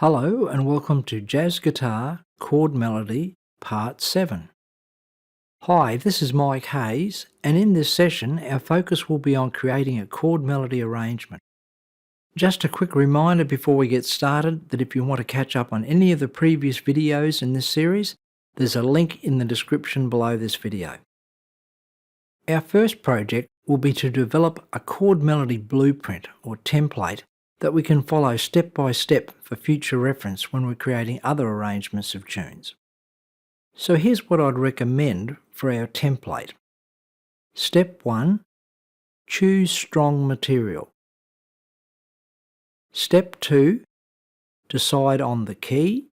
Hello and welcome to Jazz Guitar Chord Melody Part 7. Hi, this is Mike Hayes, and in this session our focus will be on creating a chord melody arrangement. Just a quick reminder before we get started that if you want to catch up on any of the previous videos in this series, there's a link in the description below this video. Our first project will be to develop a chord melody blueprint or template that we can follow step by step for future reference when we're creating other arrangements of tunes. So here's what I'd recommend for our template. Step 1. Choose strong material. Step 2. Decide on the key.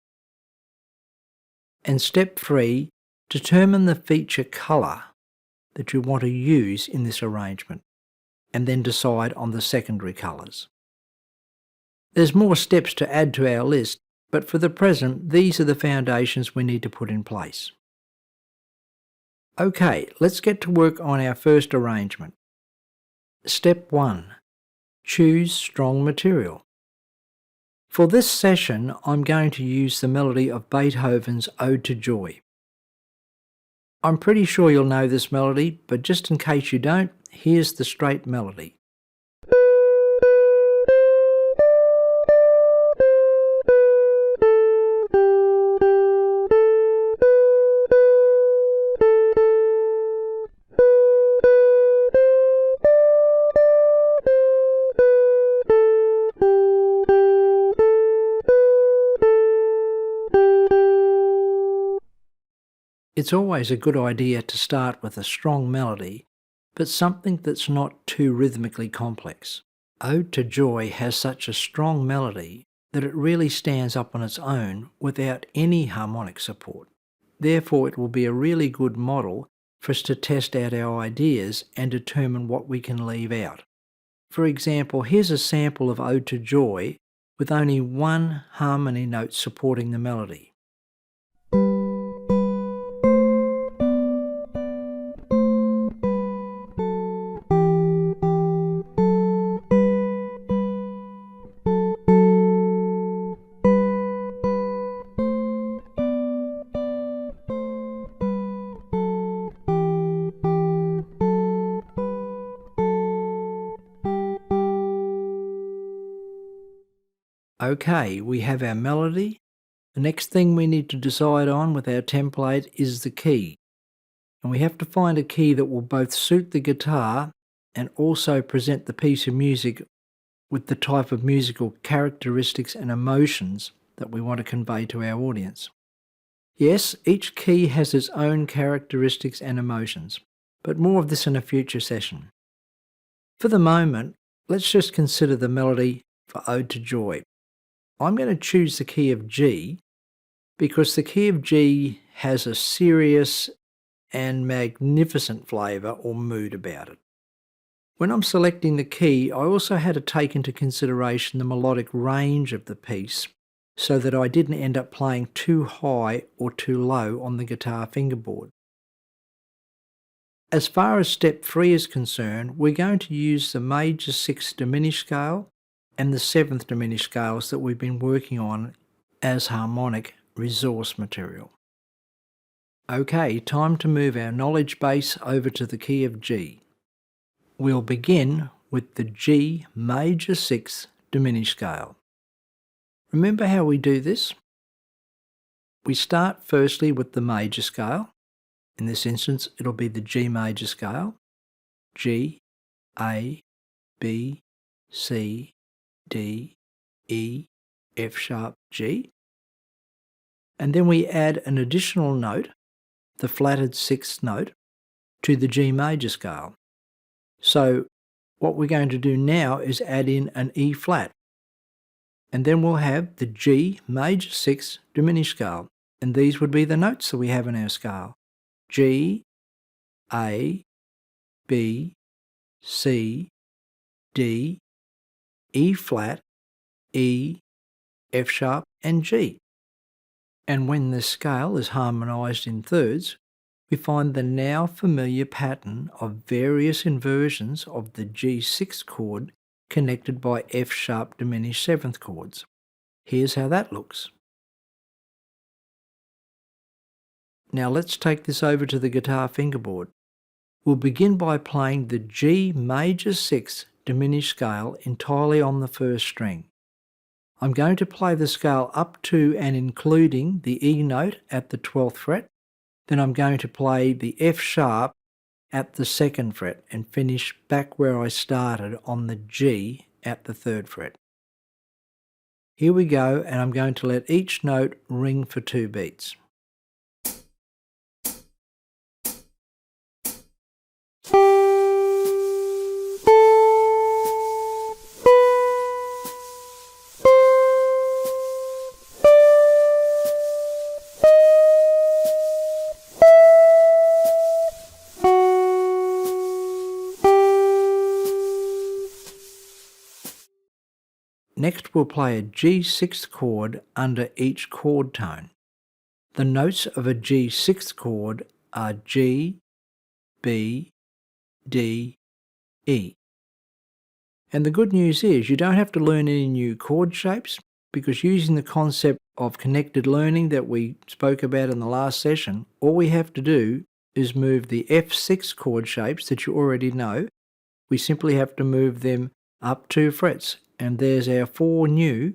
And step 3. Determine the feature colour that you want to use in this arrangement, and then decide on the secondary colours. There's more steps to add to our list, but for the present, these are the foundations we need to put in place. Okay, let's get to work on our first arrangement. Step 1. Choose strong material. For this session, I'm going to use the melody of Beethoven's Ode to Joy. I'm pretty sure you'll know this melody, but just in case you don't, here's the straight melody. It's always a good idea to start with a strong melody, but something that's not too rhythmically complex. Ode to Joy has such a strong melody that it really stands up on its own without any harmonic support. Therefore, it will be a really good model for us to test out our ideas and determine what we can leave out. For example, here's a sample of Ode to Joy with only one harmony note supporting the melody. Okay, we have our melody. The next thing we need to decide on with our template is the key. And we have to find a key that will both suit the guitar and also present the piece of music with the type of musical characteristics and emotions that we want to convey to our audience. Yes, each key has its own characteristics and emotions, but more of this in a future session. For the moment, let's just consider the melody for Ode to Joy. I'm going to choose the key of G because the key of G has a serious and magnificent flavour or mood about it. When I'm selecting the key, I also had to take into consideration the melodic range of the piece so that I didn't end up playing too high or too low on the guitar fingerboard. As far as step 3 is concerned, we're going to use the major 6th diminished scale and the 7th diminished scales that we've been working on as harmonic resource material. Okay, time to move our knowledge base over to the key of G. We'll begin with the G major 6th diminished scale. Remember how we do this? We start firstly with the major scale. In this instance, it'll be the G major scale. G, A, B, C, D, E, F sharp, G. And then we add an additional note, the flatted 6th note, to the G major scale. So what we're going to do now is add in an E flat. And then we'll have the G major 6th diminished scale. And these would be the notes that we have in our scale. G, A, B, C, D, E flat, E, F sharp and G. And when this scale is harmonised in thirds, we find the now familiar pattern of various inversions of the G6 chord connected by F sharp diminished 7th chords. Here's how that looks. Now let's take this over to the guitar fingerboard. We'll begin by playing the G major 6 diminished scale entirely on the first string. I'm going to play the scale up to and including the E note at the 12th fret. Then I'm going to play the F sharp at the 2nd fret and finish back where I started on the G at the 3rd fret. Here we go, and I'm going to let each note ring for 2 beats. Next we'll play a G sixth chord under each chord tone. The notes of a G sixth chord are G, B, D, E. And the good news is you don't have to learn any new chord shapes, because using the concept of connected learning that we spoke about in the last session, all we have to do is move the F6 chord shapes that you already know. We simply have to move them up 2 frets, and there's our 4 new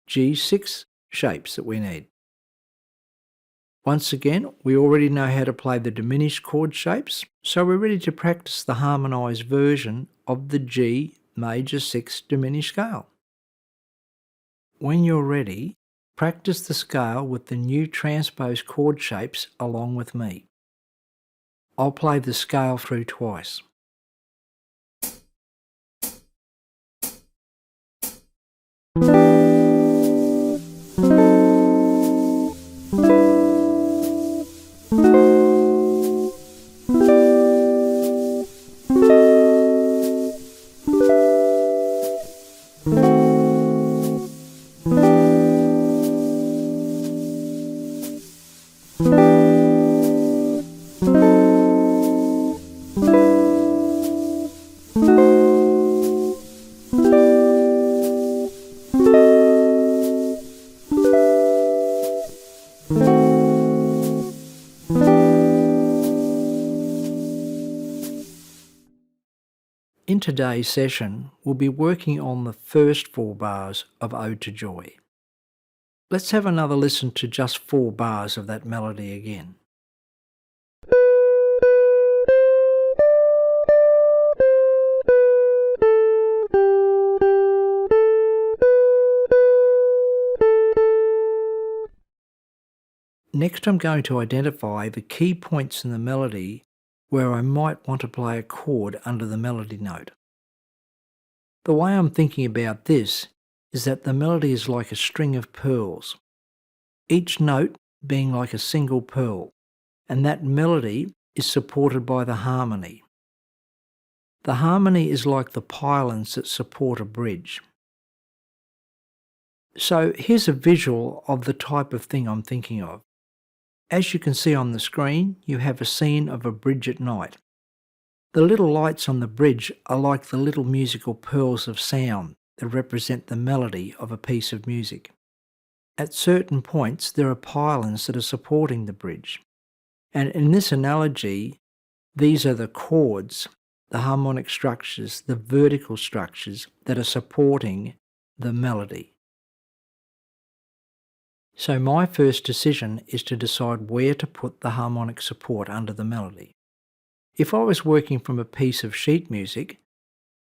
G6 shapes that we need. Once again, we already know how to play the diminished chord shapes, so we're ready to practice the harmonised version of the G major 6 diminished scale. When you're ready, practice the scale with the new transposed chord shapes along with me. I'll play the scale through twice. In today's session, we'll be working on the first 4 bars of Ode to Joy. Let's have another listen to just 4 bars of that melody again. Next, I'm going to identify the key points in the melody where I might want to play a chord under the melody note. The way I'm thinking about this is that the melody is like a string of pearls, each note being like a single pearl, and that melody is supported by the harmony. The harmony is like the pylons that support a bridge. So here's a visual of the type of thing I'm thinking of. As you can see on the screen, you have a scene of a bridge at night. The little lights on the bridge are like the little musical pearls of sound that represent the melody of a piece of music. At certain points, there are pylons that are supporting the bridge. And in this analogy, these are the chords, the harmonic structures, the vertical structures that are supporting the melody. So my first decision is to decide where to put the harmonic support under the melody. If I was working from a piece of sheet music,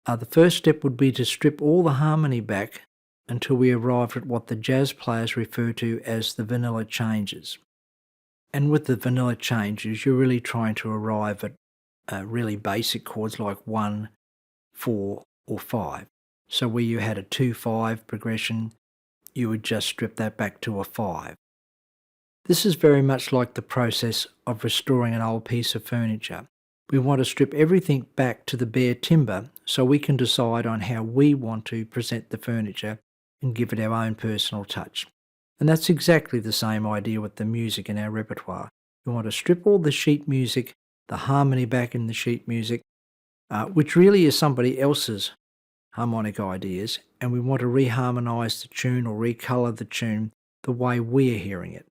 the first step would be to strip all the harmony back until we arrived at what the jazz players refer to as the vanilla changes. And with the vanilla changes, you're really trying to arrive at really basic chords like 1, 4, or 5. So where you had a 2-5 progression, you would just strip that back to a 5. This is very much like the process of restoring an old piece of furniture. We want to strip everything back to the bare timber so we can decide on how we want to present the furniture and give it our own personal touch. And that's exactly the same idea with the music in our repertoire. We want to strip all the sheet music, the harmony back in the sheet music, which really is somebody else's harmonic ideas, and we want to reharmonize the tune or recolor the tune the way we're hearing it.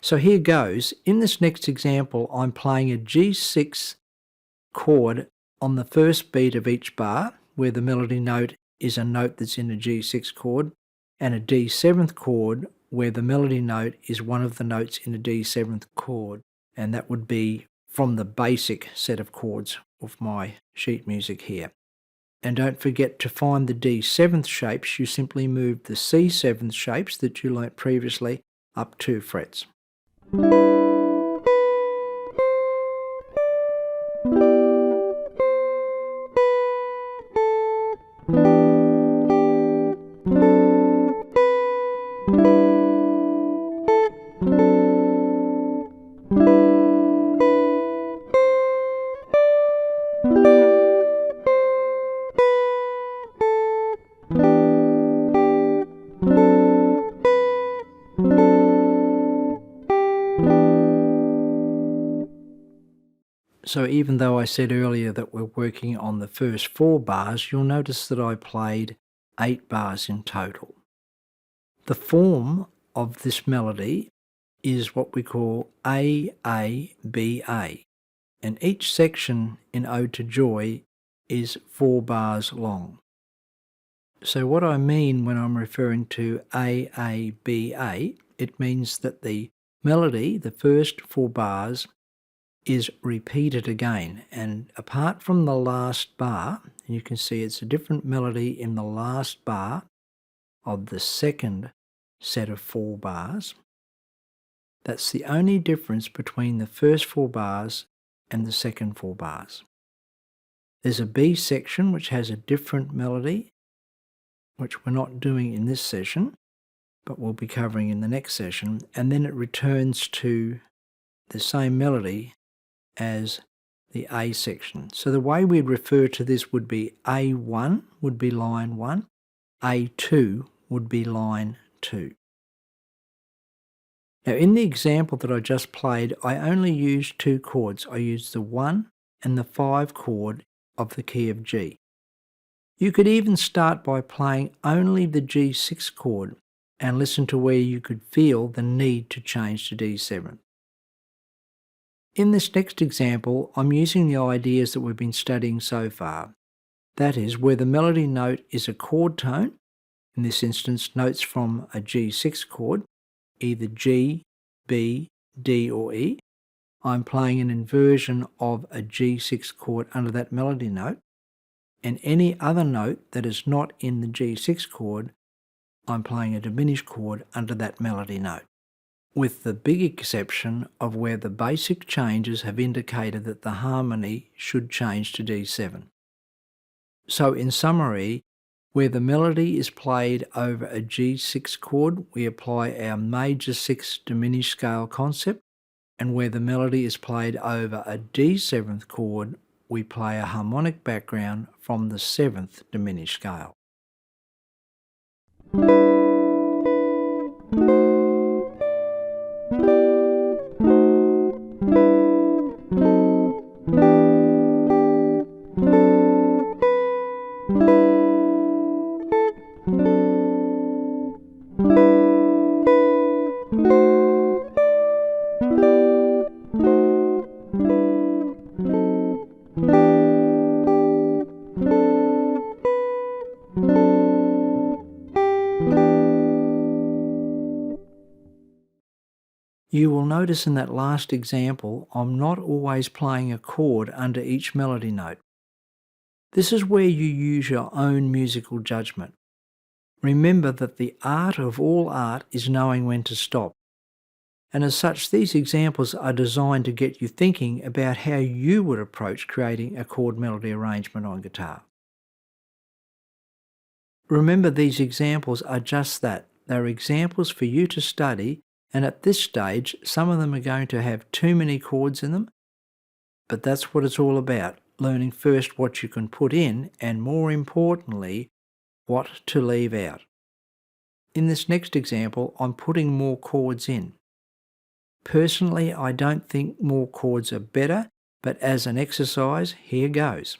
So here goes. In this next example, I'm playing a G6 chord on the first beat of each bar, where the melody note is a note that's in a G6 chord, and a D7th chord where the melody note is one of the notes in a D7th chord, and that would be from the basic set of chords of my sheet music here. And don't forget to find the D7th shapes. You simply move the C7th shapes that you learnt previously up 2 frets. So even though I said earlier that we're working on the first 4 bars, you'll notice that I played 8 bars in total. The form of this melody is what we call A-A-B-A, and each section in Ode to Joy is 4 bars long. So what I mean when I'm referring to A-A-B-A, it means that the melody, the first 4 bars, is repeated again, and apart from the last bar, you can see it's a different melody in the last bar of the second set of 4 bars. That's the only difference between the first 4 bars and the second 4 bars. There's a B section which has a different melody, which we're not doing in this session, but we'll be covering in the next session, and then it returns to the same melody as the A section. So the way we'd refer to this would be A1 would be line 1, A2 would be line 2. Now in the example that I just played, I only used 2 chords. I used the 1 and the 5 chord of the key of G. You could even start by playing only the G6 chord and listen to where you could feel the need to change to D7. In this next example, I'm using the ideas that we've been studying so far. That is, where the melody note is a chord tone, in this instance notes from a G6 chord, either G, B, D or E. I'm playing an inversion of a G6 chord under that melody note, and any other note that is not in the G6 chord, I'm playing a diminished chord under that melody note, with the big exception of where the basic changes have indicated that the harmony should change to D7. So in summary, where the melody is played over a G6 chord, we apply our major 6 diminished scale concept, and where the melody is played over a D7th chord, we play a harmonic background from the 7th diminished scale. You will notice in that last example, I'm not always playing a chord under each melody note. This is where you use your own musical judgment. Remember that the art of all art is knowing when to stop. And as such, these examples are designed to get you thinking about how you would approach creating a chord melody arrangement on guitar. Remember, these examples are just that. They're examples for you to study, and at this stage, some of them are going to have too many chords in them, but that's what it's all about, learning first what you can put in, and more importantly, what to leave out. In this next example, I'm putting more chords in. Personally, I don't think more chords are better, but as an exercise, here goes.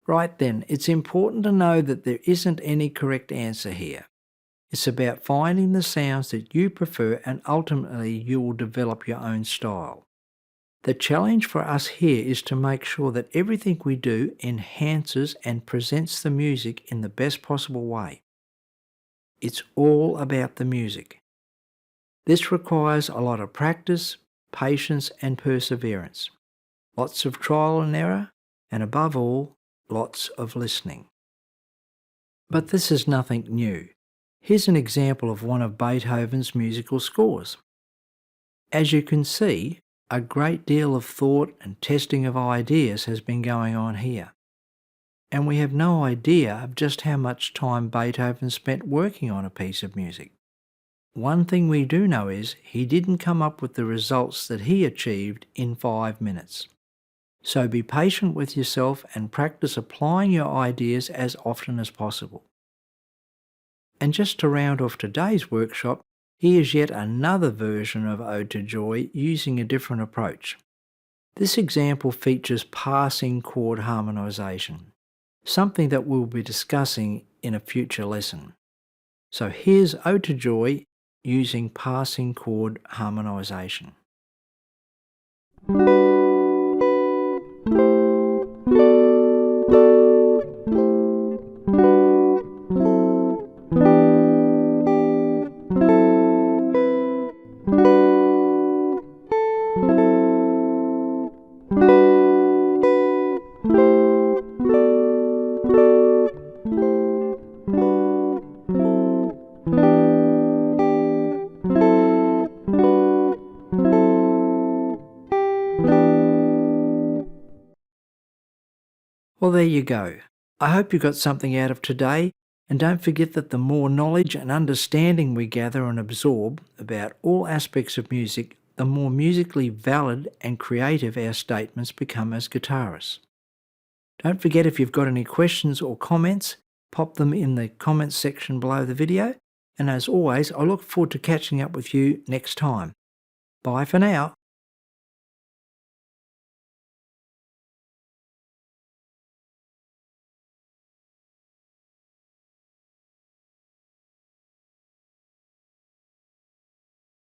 Right then, it's important to know that there isn't any correct answer here. It's about finding the sounds that you prefer and ultimately you will develop your own style. The challenge for us here is to make sure that everything we do enhances and presents the music in the best possible way. It's all about the music. This requires a lot of practice, patience and perseverance, lots of trial and error, and above all, lots of listening. But this is nothing new. Here's an example of one of Beethoven's musical scores. As you can see, a great deal of thought and testing of ideas has been going on here. And we have no idea of just how much time Beethoven spent working on a piece of music. One thing we do know is he didn't come up with the results that he achieved in 5 minutes. So be patient with yourself and practice applying your ideas as often as possible. And just to round off today's workshop, here's yet another version of Ode to Joy using a different approach. This example features passing chord harmonisation, something that we'll be discussing in a future lesson. So here's Ode to Joy using passing chord harmonisation. Well, there you go. I hope you got something out of today, and don't forget that the more knowledge and understanding we gather and absorb about all aspects of music, the more musically valid and creative our statements become as guitarists. Don't forget, if you've got any questions or comments, pop them in the comments section below the video, and as always, I look forward to catching up with you next time. Bye for now.